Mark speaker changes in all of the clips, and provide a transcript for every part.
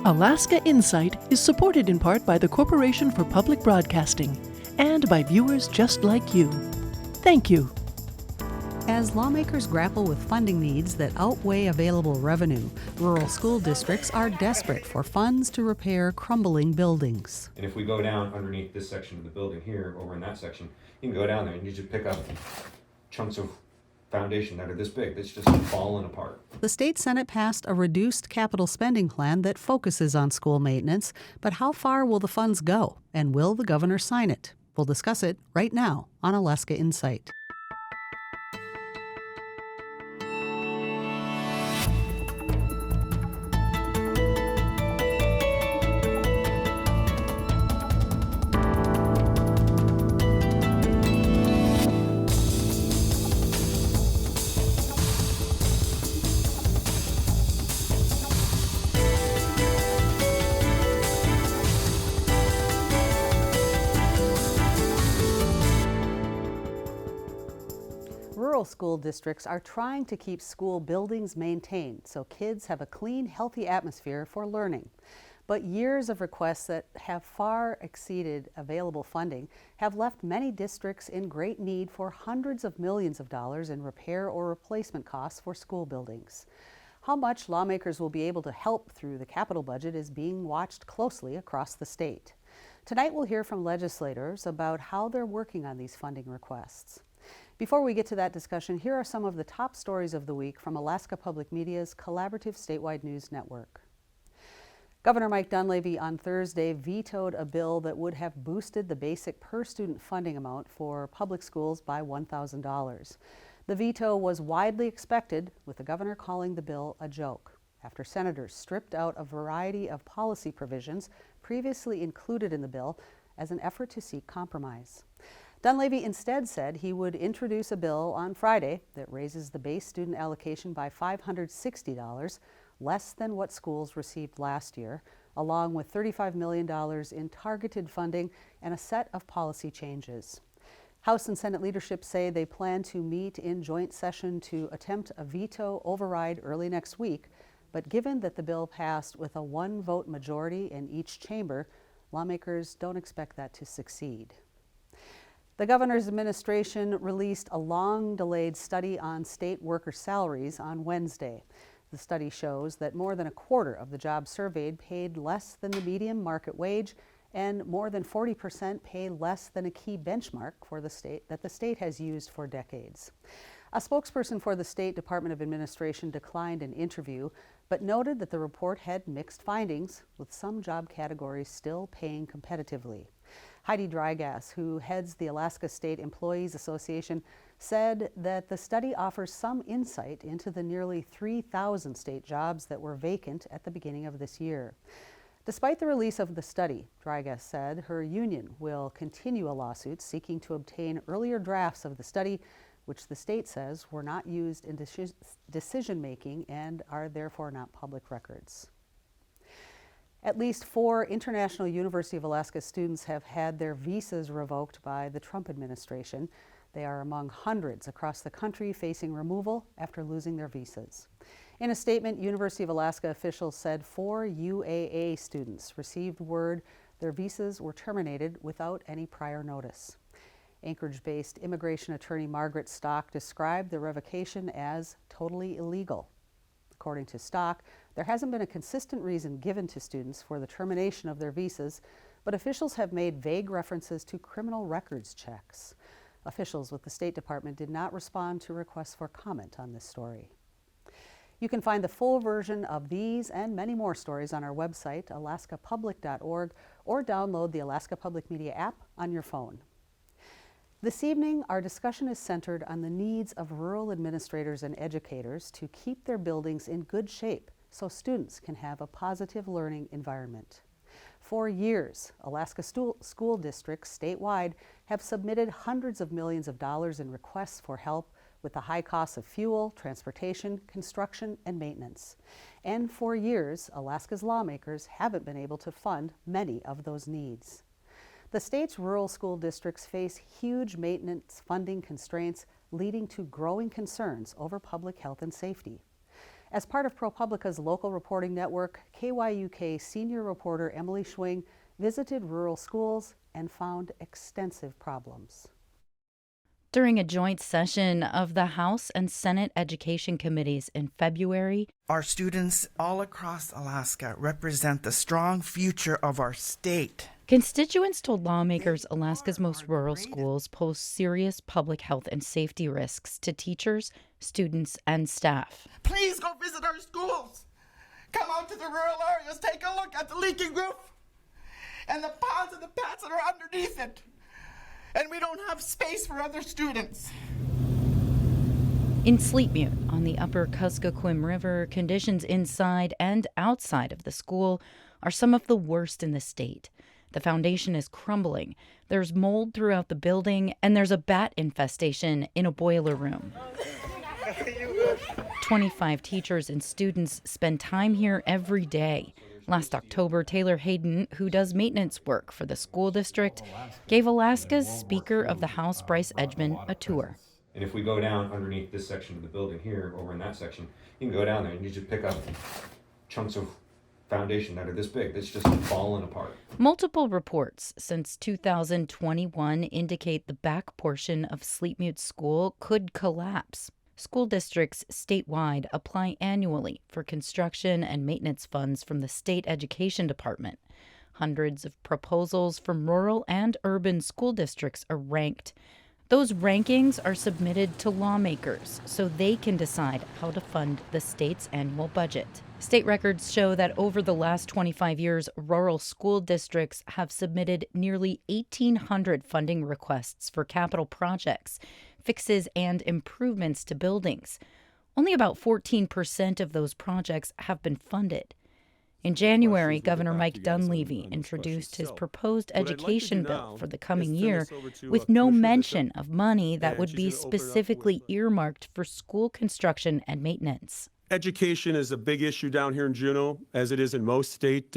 Speaker 1: Alaska Insight is supported in part by the Corporation for Public Broadcasting and by viewers just like you. Thank you.
Speaker 2: As lawmakers grapple with funding needs that outweigh available revenue, rural school districts are desperate for funds to repair crumbling buildings.
Speaker 3: And if we go down underneath this section of the building here, over in that section, you can go down there and you just pick up chunks of foundation that are this big that's just falling apart.
Speaker 2: The state Senate passed a reduced capital spending plan that focuses on school maintenance, but how far will the funds go, and will the governor sign it? We'll discuss it right now on Alaska Insight. Rural school districts are trying to keep school buildings maintained so kids have a clean, healthy atmosphere for learning. But years of requests that have far exceeded available funding have left many districts in great need for hundreds of millions of dollars in repair or replacement costs for school buildings. How much lawmakers will be able to help through the capital budget is being watched closely across the state. Tonight we'll hear from legislators about how they're working on these funding requests. Before we get to that discussion, here are some of the top stories of the week from Alaska Public Media's collaborative statewide news network. Governor Mike Dunleavy on Thursday vetoed a bill that would have boosted the basic per-student funding amount for public schools by $1,000. The veto was widely expected, with the governor calling the bill a joke, after senators stripped out a variety of policy provisions previously included in the bill as an effort to seek compromise. Dunleavy instead said he would introduce a bill on Friday that raises the base student allocation by $560, less than what schools received last year, along with $35 million in targeted funding and a set of policy changes. House and Senate leadership say they plan to meet in joint session to attempt a veto override early next week, but given that the bill passed with a one-vote majority in each chamber, lawmakers don't expect that to succeed. The governor's administration released a long-delayed study on state worker salaries on Wednesday. The study shows that more than a quarter of the jobs surveyed paid less than the median market wage, and more than 40% pay less than a key benchmark for the state that the state has used for decades. A spokesperson for the State Department of Administration declined an interview, but noted that the report had mixed findings, with some job categories still paying competitively. Heidi Drygas, who heads the Alaska State Employees Association, said that the study offers some insight into the nearly 3,000 state jobs that were vacant at the beginning of this year. Despite the release of the study, Drygas said her union will continue a lawsuit seeking to obtain earlier drafts of the study, which the state says were not used in decision-making and are therefore not public records. At least 4 International University of Alaska students have had their visas revoked by the Trump administration. They are among hundreds across the country facing removal after losing their visas. In a statement, University of Alaska officials said 4 UAA students received word their visas were terminated without any prior notice. Anchorage-based immigration attorney Margaret Stock described the revocation as totally illegal. According to Stock, there hasn't been a consistent reason given to students for the termination of their visas, but officials have made vague references to criminal records checks. Officials with the State Department did not respond to requests for comment on this story. You can find the full version of these and many more stories on our website, alaskapublic.org, or download the Alaska Public Media app on your phone. This evening, our discussion is centered on the needs of rural administrators and educators to keep their buildings in good shape so students can have a positive learning environment. For years, Alaska school districts statewide have submitted hundreds of millions of dollars in requests for help with the high costs of fuel, transportation, construction, and maintenance. And for years, Alaska's lawmakers haven't been able to fund many of those needs. The state's rural school districts face huge maintenance funding constraints, leading to growing concerns over public health and safety. As part of ProPublica's local reporting network, KYUK senior reporter Emily Schwing visited rural schools and found extensive problems.
Speaker 4: During a joint session of the House and Senate Education Committees in February,
Speaker 5: our students all across Alaska represent the strong future of our state.
Speaker 4: Constituents told lawmakers Alaska's most rural schools pose serious public health and safety risks to teachers, students, and staff.
Speaker 5: Please go visit our schools. Come out to the rural areas, take a look at the leaking roof and the ponds and the paths that are underneath it. And we don't have space for other students.
Speaker 4: In Sleepmute, on the upper Kuskokwim River, conditions inside and outside of the school are some of the worst in the state. The foundation is crumbling, there's mold throughout the building, and there's a bat infestation in a boiler room. 25 teachers and students spend time here every day. Last October, Taylor Hayden, who does maintenance work for the school district, gave Alaska's Speaker of the House, Bryce Edgman, a tour.
Speaker 3: And if we go down underneath this section of the building here, over in that section, you can go down there and you just pick up chunks of foundation that are this big that's just fallen apart.
Speaker 4: Multiple reports since 2021 indicate the back portion of Sleepmute School could collapse. School districts statewide apply annually for construction and maintenance funds from the state education department. Hundreds of proposals from rural and urban school districts are ranked. Those rankings are submitted to lawmakers so they can decide how to fund the state's annual budget. State records show that over the last 25 years, rural school districts have submitted nearly 1,800 funding requests for capital projects, fixes, and improvements to buildings. Only about 14% of those projects have been funded. In January, Governor Mike Dunleavy introduced his proposed education bill for the coming year with no mention of money that would be specifically earmarked for school construction and maintenance.
Speaker 6: Education is a big issue down here in Juneau, as it is in most state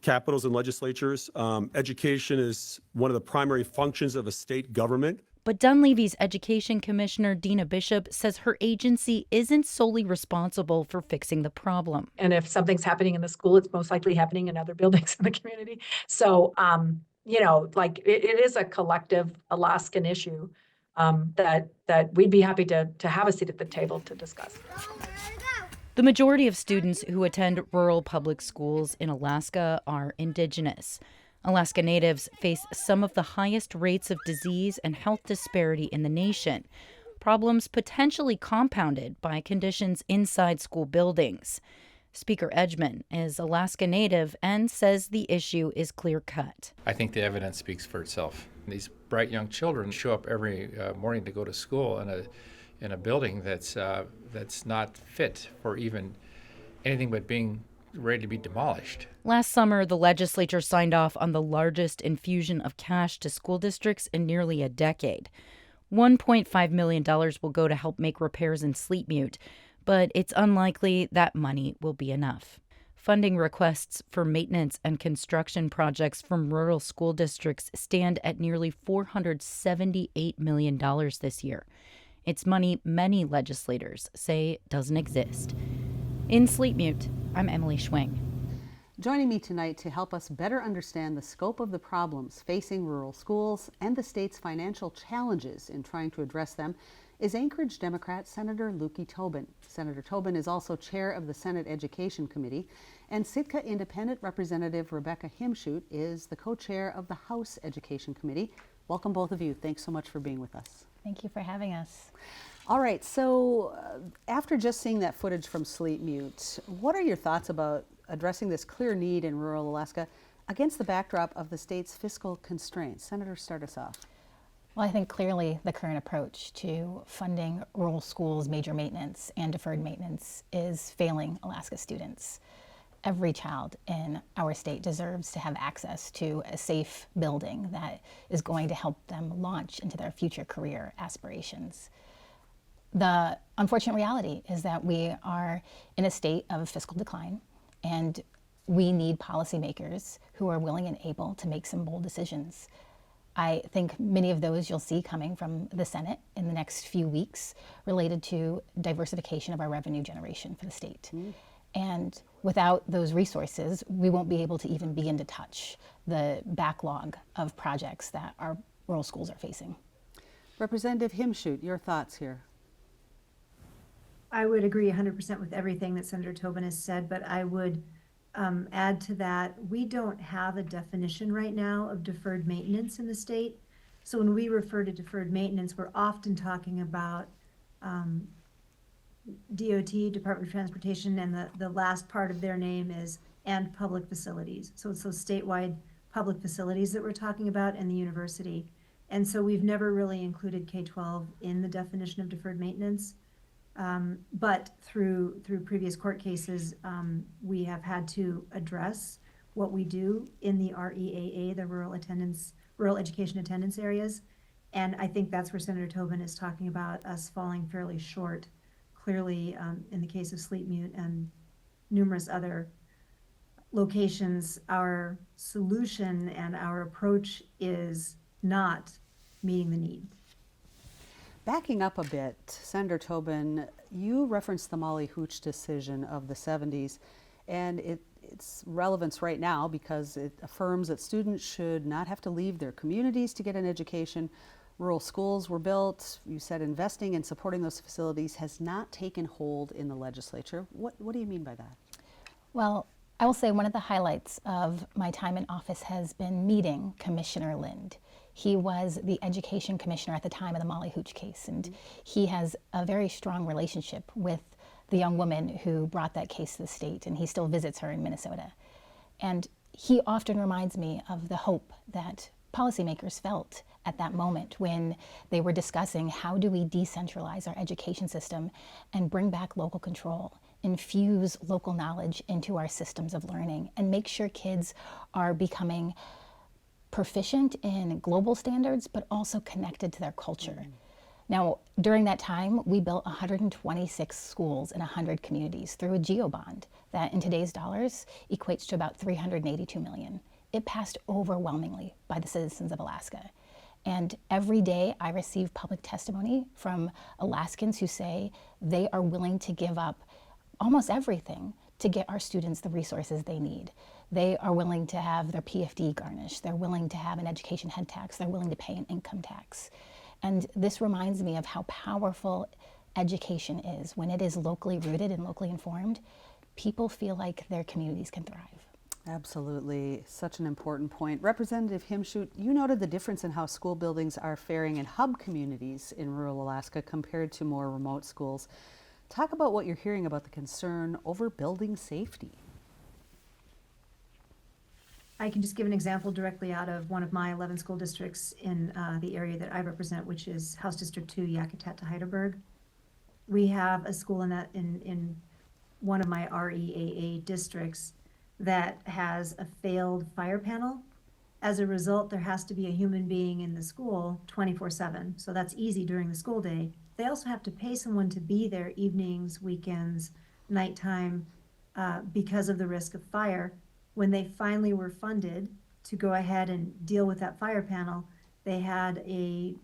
Speaker 6: capitals and legislatures. Education is one of the primary functions of a state government.
Speaker 4: But Dunleavy's Education Commissioner, Dina Bishop, says her agency isn't solely responsible for fixing the problem.
Speaker 7: And if something's happening in the school, it's most likely happening in other buildings in the community. So, it is a collective Alaskan issue that we'd be happy to have a seat at the table to discuss.
Speaker 4: The majority of students who attend rural public schools in Alaska are Indigenous. Alaska Natives face some of the highest rates of disease and health disparity in the nation, problems potentially compounded by conditions inside school buildings. Speaker Edgman is Alaska Native and says the issue is clear-cut.
Speaker 8: I think the evidence speaks for itself. These bright young children show up every morning to go to school in a building that's not fit for even anything but being ready to be demolished.
Speaker 4: Last summer, the legislature signed off on the largest infusion of cash to school districts in nearly a decade. $1.5 million will go to help make repairs in Sleepmute, but it's unlikely that money will be enough. Funding requests for maintenance and construction projects from rural school districts stand at nearly $478 million this year. It's money many legislators say doesn't exist. In Sleepmute, I'm Emily Schwing.
Speaker 2: Joining me tonight to help us better understand the scope of the problems facing rural schools and the state's financial challenges in trying to address them is Anchorage Democrat Senator Lukey Tobin. Senator Tobin is also chair of the Senate Education Committee, and Sitka Independent Representative Rebecca Himschoot is the co-chair of the House Education Committee. Welcome, both of you. Thanks so much for being with us.
Speaker 9: Thank you for having us.
Speaker 2: All right, so after just seeing that footage from Sleepmute, what are your thoughts about addressing this clear need in rural Alaska against the backdrop of the state's fiscal constraints? Senator, start us off.
Speaker 9: Well, I think clearly the current approach to funding rural schools' major maintenance and deferred maintenance is failing Alaska students. Every child in our state deserves to have access to a safe building that is going to help them launch into their future career aspirations. The unfortunate reality is that we are in a state of fiscal decline, and we need policymakers who are willing and able to make some bold decisions. I think many of those you'll see coming from the Senate in the next few weeks related to diversification of our revenue generation for the state. And without those resources, we won't be able to even begin to touch the backlog of projects that our rural schools are facing.
Speaker 2: Representative Himshoot, your thoughts here?
Speaker 10: I would agree 100% with everything that Senator Tobin has said, but I would add to that, we don't have a definition right now of deferred maintenance in the state. So when we refer to deferred maintenance, we're often talking about DOT, Department of Transportation, and the last part of their name is and public facilities. So it's those statewide public facilities that we're talking about and the university. And so we've never really included K-12 in the definition of deferred maintenance. But through previous court cases, we have had to address what we do in the REAA, the rural education attendance areas. And I think that's where Senator Tobin is talking about us falling fairly short, clearly in the case of Sleepmute and numerous other locations. Our solution and our approach is not meeting the need.
Speaker 2: Backing up a bit, Senator Tobin, you referenced the Molly Hooch decision of the 70s, and its relevance right now because it affirms that students should not have to leave their communities to get an education. Rural schools were built. You said investing and supporting those facilities has not taken hold in the legislature. What do you mean by that?
Speaker 9: Well, I will say one of the highlights of my time in office has been meeting Commissioner Lind. He was the education commissioner at the time of the Molly Hooch case, and he has a very strong relationship with the young woman who brought that case to the state, and he still visits her in Minnesota. And he often reminds me of the hope that policymakers felt at that moment when they were discussing how do we decentralize our education system and bring back local control, infuse local knowledge into our systems of learning, and make sure kids are becoming proficient in global standards, but also connected to their culture. Now, during that time, we built 126 schools in 100 communities through a GEO-bond that in today's dollars equates to about $382 million. It passed overwhelmingly by the citizens of Alaska. And every day I receive public testimony from Alaskans who say they are willing to give up almost everything to get our students the resources they need. They are willing to have their PFD garnished. They're willing to have an education head tax. They're willing to pay an income tax. And this reminds me of how powerful education is. When it is locally rooted and locally informed, people feel like their communities can thrive.
Speaker 2: Absolutely, such an important point. Representative Himshoot, you noted the difference in how school buildings are faring in hub communities in rural Alaska compared to more remote schools. Talk about what you're hearing about the concern over building safety.
Speaker 10: I can just give an example directly out of one of my 11 school districts in the area that I represent, which is House District 2, Yakutat to Heidelberg. We have a school in one of my REAA districts that has a failed fire panel. As a result, there has to be a human being in the school 24/7. So that's easy during the school day. They also have to pay someone to be there evenings, weekends, nighttime, because of the risk of fire. When they finally were funded to go ahead and deal with that fire panel, they had a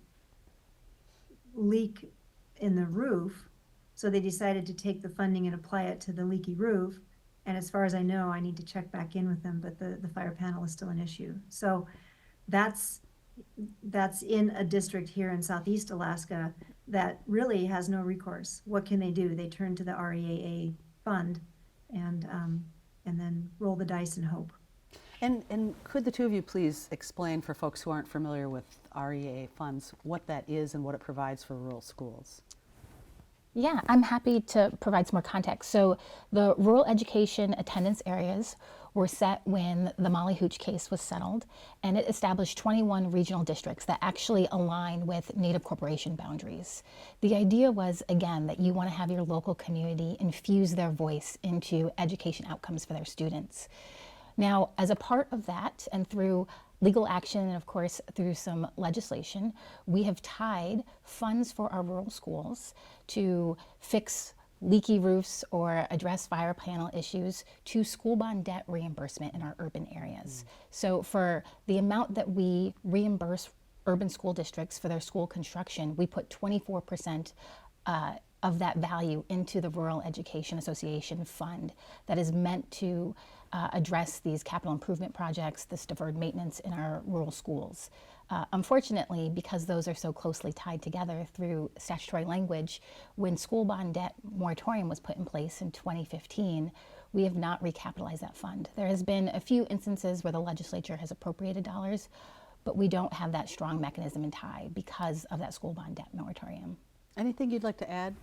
Speaker 10: leak in the roof. So they decided to take the funding and apply it to the leaky roof. And as far as I know, I need to check back in with them, but the fire panel is still an issue. So that's in a district here in Southeast Alaska that really has no recourse. What can they do? They turn to the REAA fund and then roll the dice and hope.
Speaker 2: And could the two of you please explain for folks who aren't familiar with REAA funds what that is and what it provides for rural schools?
Speaker 9: Yeah, I'm happy to provide some more context. So the rural education attendance areas were set when the Molly Hooch case was settled, and it established 21 regional districts that actually align with Native corporation boundaries. The idea was, again, that you want to have your local community infuse their voice into education outcomes for their students. Now, as a part of that, and through legal action and of course through some legislation, we have tied funds for our rural schools to fix leaky roofs or address fire panel issues to school bond debt reimbursement in our urban areas. So for the amount that we reimburse urban school districts for their school construction, we put 24% of that value into the Rural Education Association Fund that is meant to address these capital improvement projects, this deferred maintenance in our rural schools. Unfortunately, because those are so closely tied together through statutory language, when school bond debt moratorium was put in place in 2015, we have not recapitalized that fund. There has been a few instances where the legislature has appropriated dollars, but we don't have that strong mechanism in tie because of that school bond debt moratorium.
Speaker 2: Anything you'd like to add,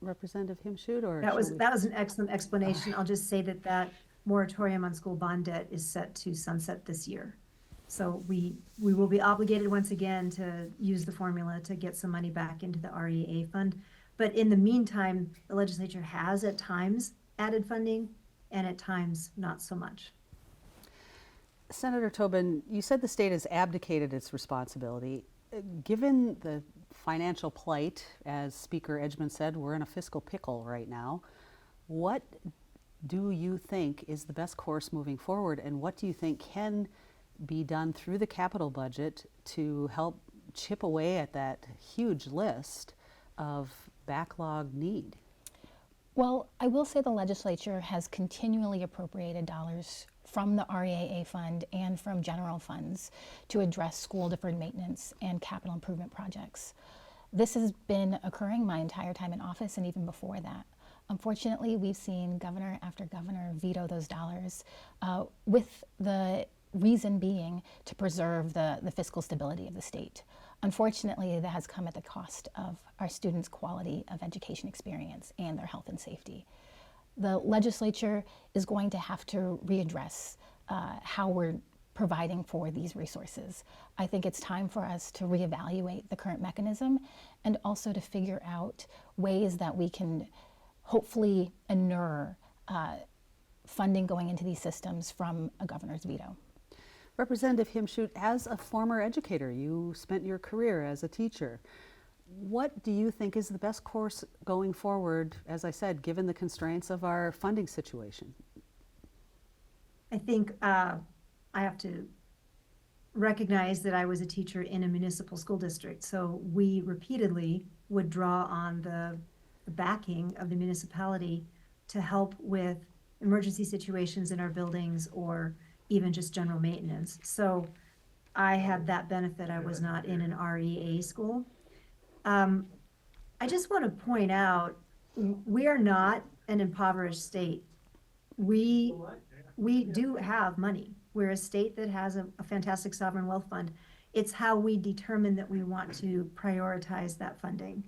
Speaker 2: Representative Himshoot, or
Speaker 10: That was
Speaker 2: shall we-
Speaker 10: that was an excellent explanation. I'll just say that moratorium on school bond debt is set to sunset this year. So we will be obligated once again to use the formula to get some money back into the REA fund. But in the meantime, the legislature has at times added funding and at times not so much.
Speaker 2: Senator Tobin, you said the state has abdicated its responsibility. Given the financial plight, as Speaker Edgman said, we're in a fiscal pickle right now. What do you think is the best course moving forward, and what do you think can be done through the capital budget to help chip away at that huge list of backlog need?
Speaker 9: Well, I will say the legislature has continually appropriated dollars from the REAA fund and from general funds to address school deferred maintenance and capital improvement projects. This has been occurring my entire time in office and even before that. Unfortunately, we've seen governor after governor veto those dollars with the reason being to preserve the fiscal stability of the state. Unfortunately, that has come at the cost of our students' quality of education experience and their health and safety. The legislature is going to have to readdress how we're providing for these resources. I think it's time for us to reevaluate the current mechanism and also to figure out ways that we can hopefully inure funding going into these systems from a governor's veto.
Speaker 2: Representative Himshoot, as a former educator, you spent your career as a teacher. What do you think is the best course going forward, as I said, given the constraints of our funding situation?
Speaker 10: I think I have to recognize that I was a teacher in a municipal school district, so we repeatedly would draw on the backing of the municipality to help with emergency situations in our buildings or even just general maintenance. So I had that benefit. I was not in an REA school. I just want to point out, we are not an impoverished state. We do have money. We're a state that has a fantastic sovereign wealth fund. It's how we determine that we want to prioritize that funding.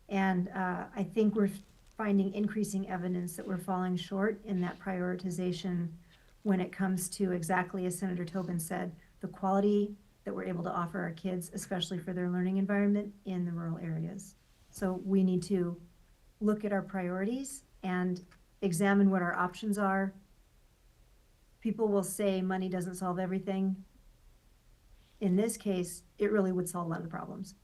Speaker 10: And I think we're finding increasing evidence that we're falling short in that prioritization when it comes to, exactly as Senator Tobin said, the quality that we're able to offer our kids, especially for their learning environment in the rural areas. So we need to look at our priorities and examine what our options are. People will say money doesn't solve everything. In this case, it really would solve a lot of the problems.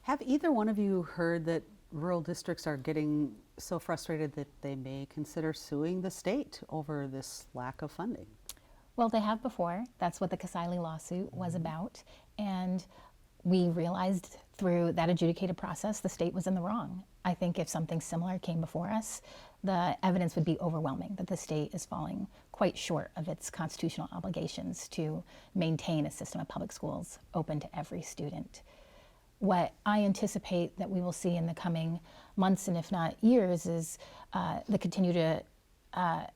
Speaker 2: Have either one of you heard that rural districts are getting so frustrated that they may consider suing the state over this lack of funding?
Speaker 9: Well, they have before. That's what the Kasaili lawsuit was about. And we realized through that adjudicated process the state was in the wrong. I think if something similar came before us, the evidence would be overwhelming that the state is falling quite short of its constitutional obligations to maintain a system of public schools open to every student. What I anticipate that we will see in the coming months and if not years is the continued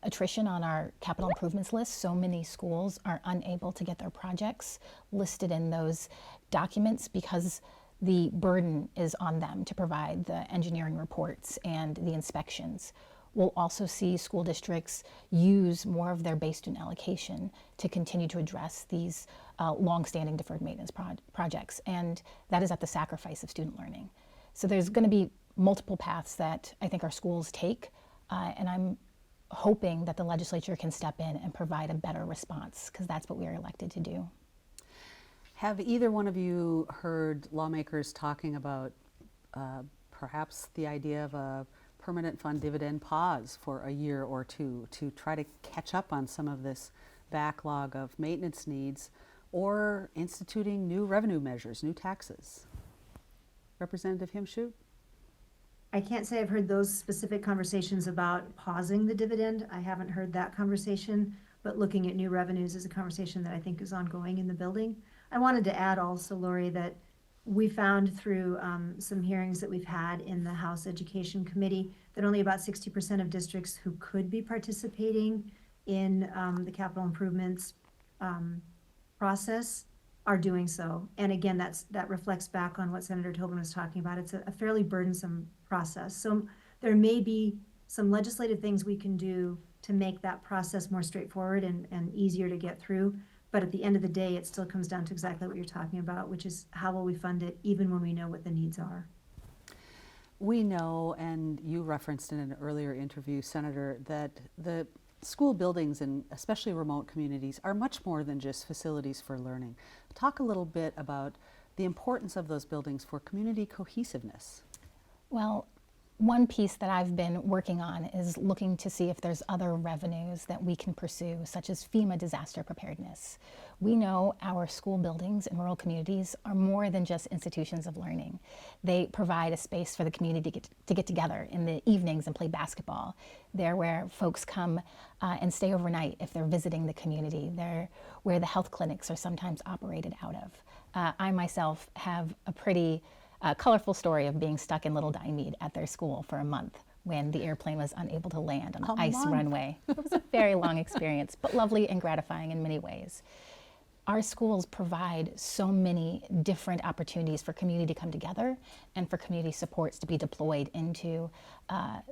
Speaker 9: attrition on our capital improvements list. So many schools are unable to get their projects listed in those documents because the burden is on them to provide the engineering reports and the inspections. We'll also see school districts use more of their base student allocation to continue to address these long-standing deferred maintenance projects, and that is at the sacrifice of student learning. So there's going to be multiple paths that I think our schools take, and I'm hoping that the legislature can step in and provide a better response, because that's what we are elected to do.
Speaker 2: Have either one of you heard lawmakers talking about perhaps the idea of a permanent fund dividend pause for a year or two to try to catch up on some of this backlog of maintenance needs, or instituting new revenue measures, new taxes. Representative Himshoot?
Speaker 10: I can't say I've heard those specific conversations about pausing the dividend. I haven't heard that conversation, but looking at new revenues is a conversation that I think is ongoing in the building. I wanted to add also, Lori, that we found through some hearings that we've had in the House Education Committee that only about 60% of districts who could be participating in the capital improvements process are doing so. And again, that reflects back on what Senator Tobin was talking about. It's a fairly burdensome process. So there may be some legislative things we can do to make that process more straightforward and easier to get through. But at the end of the day, it still comes down to exactly what you're talking about, which is how will we fund it even when we know what the needs are.
Speaker 2: We know, and you referenced in an earlier interview, Senator, that the school buildings and especially remote communities are much more than just facilities for learning. Talk a little bit about the importance of those buildings for community cohesiveness.
Speaker 9: Well, one piece that I've been working on is looking to see if there's other revenues that we can pursue, such as FEMA disaster preparedness. We know our school buildings in rural communities are more than just institutions of learning. They provide a space for the community to get together in the evenings and play basketball. They're where folks come and stay overnight if they're visiting the community. They're where the health clinics are sometimes operated out of. I myself have a pretty colorful story of being stuck in Little Diomede at their school for a month when the airplane was unable to land on the ice runway. It was a very long experience, but lovely and gratifying in many ways. Our schools provide so many different opportunities for community to come together and for community supports to be deployed into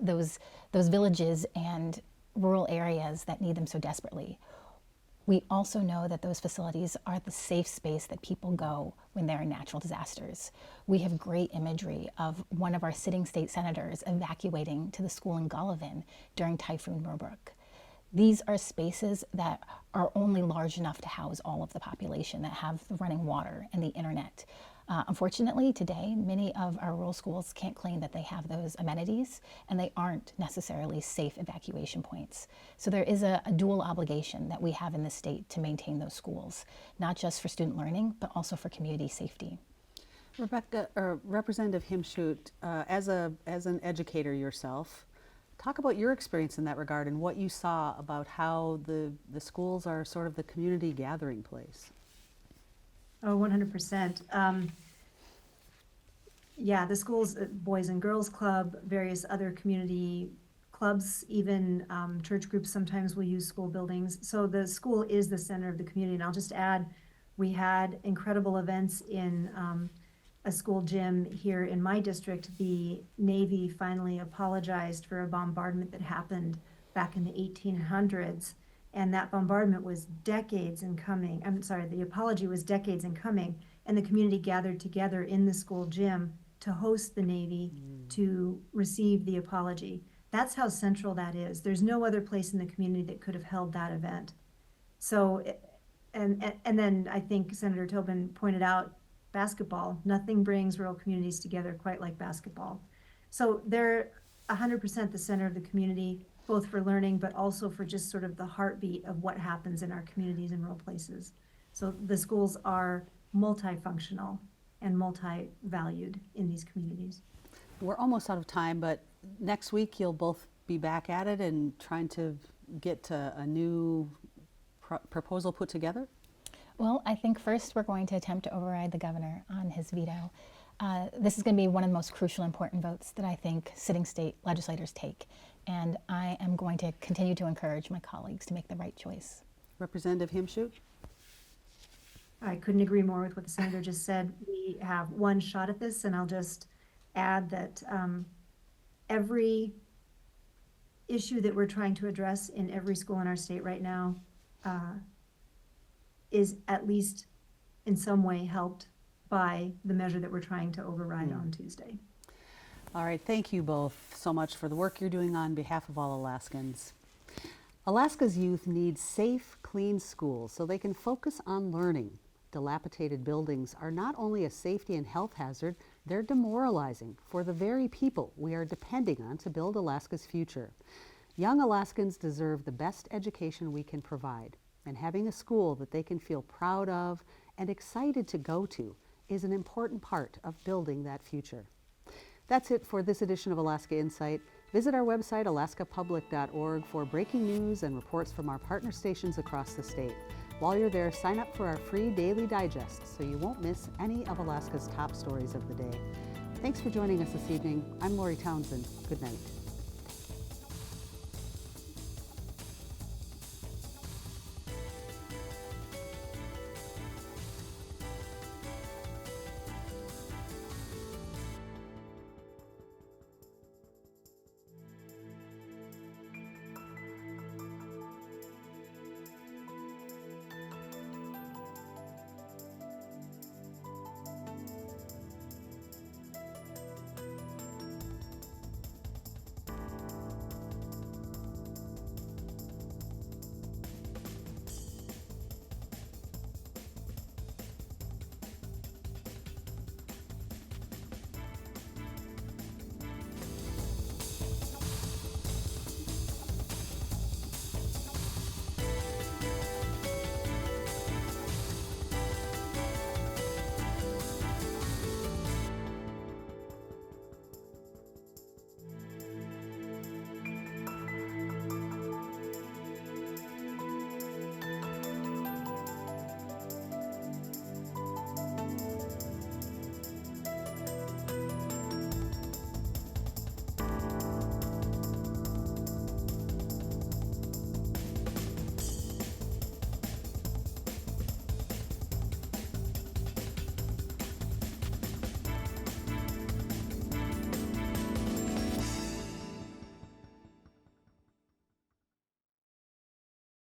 Speaker 9: those villages and rural areas that need them so desperately. We also know that those facilities are the safe space that people go when there are natural disasters. We have great imagery of one of our sitting state senators evacuating to the school in Golovin during Typhoon Merbrook. These are spaces that are only large enough to house all of the population, that have the running water and the internet. Unfortunately, today, many of our rural schools can't claim that they have those amenities, and they aren't necessarily safe evacuation points. So there is a dual obligation that we have in the state to maintain those schools, not just for student learning, but also for community safety.
Speaker 2: Representative Himshoot, as an educator yourself, talk about your experience in that regard and what you saw about how the schools are sort of the community gathering place.
Speaker 10: Oh, 100%. Yeah, the schools, Boys and Girls Club, various other community clubs, even church groups sometimes will use school buildings. So the school is the center of the community. And I'll just add, we had incredible events in a school gym here in my district. The Navy finally apologized for a bombardment that happened back in the 1800s. And that bombardment was decades in coming. I'm sorry, the apology was decades in coming. And the community gathered together in the school gym to host the Navy to receive the apology. That's how central that is. There's no other place in the community that could have held that event. So, and then I think Senator Tobin pointed out basketball. Nothing brings rural communities together quite like basketball. So they're 100% the center of the community, both for learning, but also for just sort of the heartbeat of what happens in our communities and rural places. So the schools are multifunctional and multi-valued in these communities.
Speaker 2: We're almost out of time, but next week you'll both be back at it and trying to get a new proposal put together?
Speaker 9: Well, I think first we're going to attempt to override the governor on his veto. This is going to be one of the most crucial, important votes that I think sitting state legislators take. And I am going to continue to encourage my colleagues to make the right choice.
Speaker 2: Representative Himshoot?
Speaker 10: I couldn't agree more with what the senator just said. We have one shot at this, and I'll just add that every issue that we're trying to address in every school in our state right now is at least in some way helped by the measure that we're trying to override on Tuesday.
Speaker 2: All right, thank you both so much for the work you're doing on behalf of all Alaskans. Alaska's youth need safe, clean schools so they can focus on learning. Dilapidated buildings are not only a safety and health hazard, they're demoralizing for the very people we are depending on to build Alaska's future. Young Alaskans deserve the best education we can provide. And having a school that they can feel proud of and excited to go to is an important part of building that future. That's it for this edition of Alaska Insight. Visit our website, alaskapublic.org, for breaking news and reports from our partner stations across the state. While you're there, sign up for our free daily digest so you won't miss any of Alaska's top stories of the day. Thanks for joining us this evening. I'm Lori Townsend. Good night.